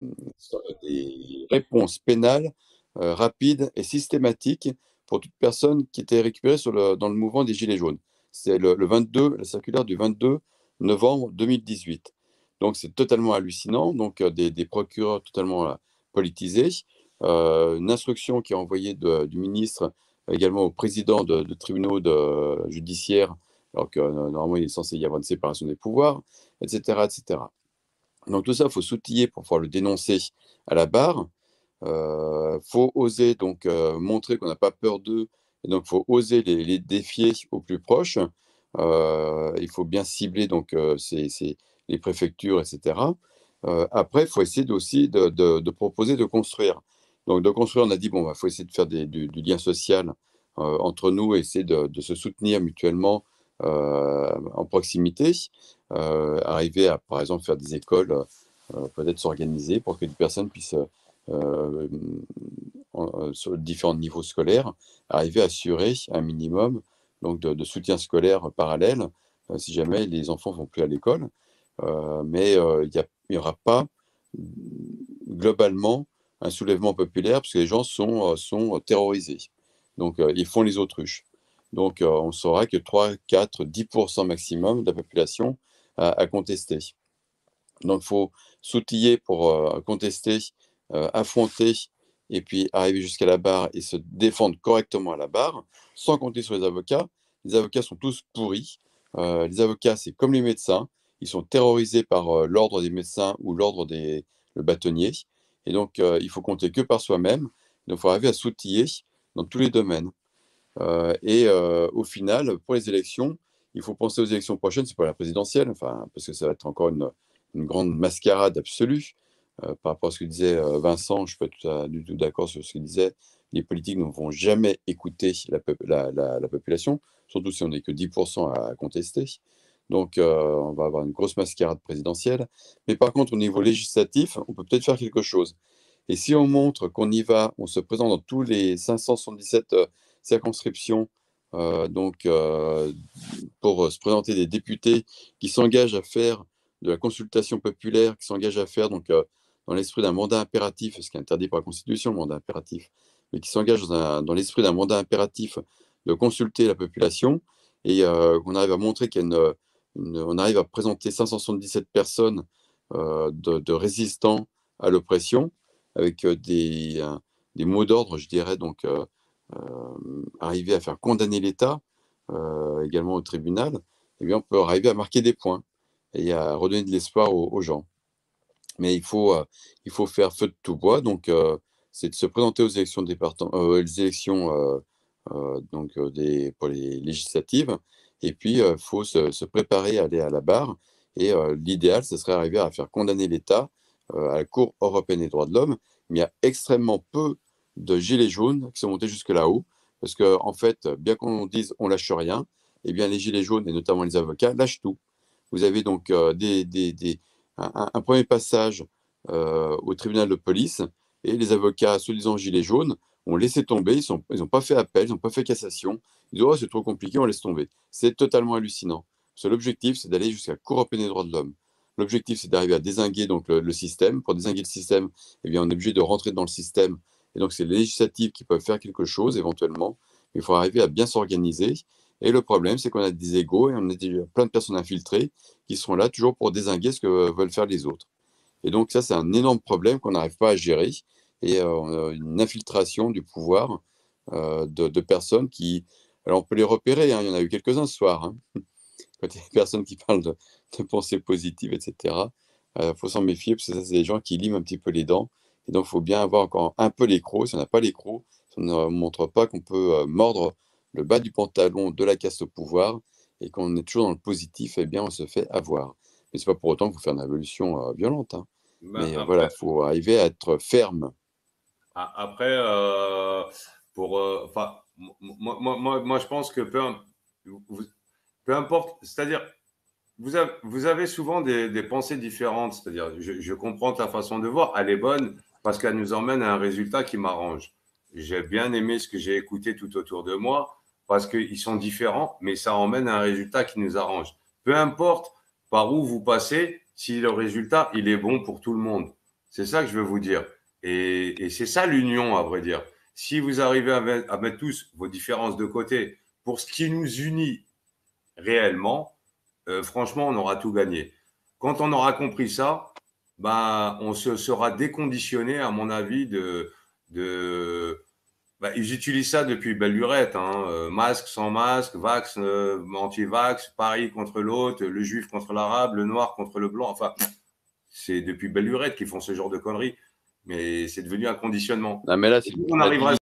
des réponses pénales rapides et systématiques pour toute personne qui était récupérée dans le mouvement des Gilets jaunes. C'est le 22, la circulaire du 22 novembre 2018. Donc c'est totalement hallucinant. Donc des procureurs totalement politisés. Une instruction qui est envoyée du ministre également au président de tribunaux judiciaires, alors que normalement il est censé y avoir une séparation des pouvoirs, etc., etc. Donc tout ça, il faut s'outiller pour pouvoir le dénoncer à la barre. Faut oser donc montrer qu'on n'a pas peur d'eux, et donc faut oser les défier au plus proche. Il faut bien cibler donc les préfectures, etc. Après, il faut essayer aussi de proposer de construire. Donc de construire, on a dit bon, bah, faut essayer de faire du lien social entre nous, et essayer de se soutenir mutuellement en proximité. Arriver à, par exemple, faire des écoles, peut-être s'organiser pour que des personnes puissent euh, sur différents niveaux scolaires, arriver à assurer un minimum donc de soutien scolaire parallèle si jamais les enfants ne vont plus à l'école. Mais il n'y aura pas globalement un soulèvement populaire parce que les gens sont terrorisés. Donc ils font les autruches. Donc on saura que 3, 4, 10% maximum de la population a contesté. Donc il faut s'outiller pour contester, affronter et puis arriver jusqu'à la barre et se défendre correctement à la barre, sans compter sur les avocats. Les avocats sont tous pourris. Les avocats, c'est comme les médecins. Ils sont terrorisés par l'ordre des médecins ou le bâtonnier. Et donc, il faut compter que par soi-même. Donc, il faut arriver à s'outiller dans tous les domaines. Au final, pour les élections, il faut penser aux élections prochaines, c'est pas la présidentielle, enfin, parce que ça va être encore une grande mascarade absolue. Par rapport à ce que disait Vincent, je ne suis pas du tout d'accord sur ce qu'il disait. Les politiques ne vont jamais écouter la population, surtout si on n'est que 10% à contester. Donc, on va avoir une grosse mascarade présidentielle. Mais par contre, au niveau législatif, on peut peut-être faire quelque chose. Et si on montre qu'on y va, on se présente dans tous les 577 circonscriptions, donc pour se présenter des députés qui s'engagent à faire de la consultation populaire, qui s'engagent à faire donc dans l'esprit d'un mandat impératif, ce qui est interdit par la Constitution, le mandat impératif, mais qui s'engagent dans l'esprit d'un mandat impératif de consulter la population, et qu'on arrive à montrer on arrive à présenter 577 personnes de résistants à l'oppression, avec des mots d'ordre, je dirais, donc arriver à faire condamner l'État, également au tribunal, eh bien, on peut arriver à marquer des points et à redonner de l'espoir aux gens. Mais il faut faire feu de tout bois, donc c'est de se présenter aux élections les élections pour les législatives, et puis il faut se préparer à aller à la barre, et l'idéal, ce serait arriver à faire condamner l'État à la Cour européenne des droits de l'homme, mais il y a extrêmement peu de gilets jaunes qui sont montés jusque là-haut, parce que en fait, bien qu'on dise on lâche rien, eh bien les gilets jaunes, et notamment les avocats, lâchent tout. Vous avez donc un premier passage au tribunal de police, et les avocats, soi-disant gilets jaunes, ont laissé tomber, ils n'ont pas fait appel, ils n'ont pas fait cassation. Ils disent, oh, c'est trop compliqué, on laisse tomber. C'est totalement hallucinant. Parce que l'objectif, c'est d'aller jusqu'à la Cour européenne des droits de l'homme. L'objectif, c'est d'arriver à dézinguer donc, le système. Pour dézinguer le système, eh bien, on est obligé de rentrer dans le système. Et donc, c'est les législatives qui peuvent faire quelque chose, éventuellement. Mais il faut arriver à bien s'organiser. Et le problème, c'est qu'on a des égaux, et on a plein de personnes infiltrées qui seront là toujours pour dézinguer ce que veulent faire les autres. Et donc ça, c'est un énorme problème qu'on n'arrive pas à gérer. Et on a une infiltration du pouvoir de personnes qui... Alors on peut les repérer, hein, il y en a eu quelques-uns ce soir. Hein. Quand il y a des personnes qui parlent de pensées positives, etc., il faut s'en méfier, parce que ça, c'est des gens qui liment un petit peu les dents. Et donc il faut bien avoir encore un peu l'écrou. Si on n'a pas l'écrou, si on ne montre pas qu'on peut mordre le bas du pantalon de la caste au pouvoir, et qu'on est toujours dans le positif, eh bien on se fait avoir. Mais c'est pas pour autant qu'il faut faire une révolution violente. Hein. Ben, Mais voilà, après, il faut arriver à être ferme. après enfin, moi, je pense que peu importe, c'est-à-dire, vous avez souvent des pensées différentes, c'est-à-dire, je comprends ta façon de voir, elle est bonne parce qu'elle nous emmène à un résultat qui m'arrange. J'ai bien aimé ce que j'ai écouté tout autour de moi parce qu'ils sont différents, mais ça emmène à un résultat qui nous arrange. Peu importe par où vous passez, si le résultat, il est bon pour tout le monde. C'est ça que je veux vous dire. Et c'est ça l'union, à vrai dire. Si vous arrivez à mettre tous vos différences de côté pour ce qui nous unit réellement, franchement, on aura tout gagné. Quand on aura compris ça, ben, on se sera déconditionné, à mon avis, ils utilisent ça depuis belle lurette, hein. Masque sans masque, vax, anti-vax, pareil contre l'autre, le juif contre l'arabe, le noir contre le blanc. Enfin, c'est depuis belle lurette qu'ils font ce genre de conneries. Mais c'est devenu un conditionnement. Non, mais là, On arrivera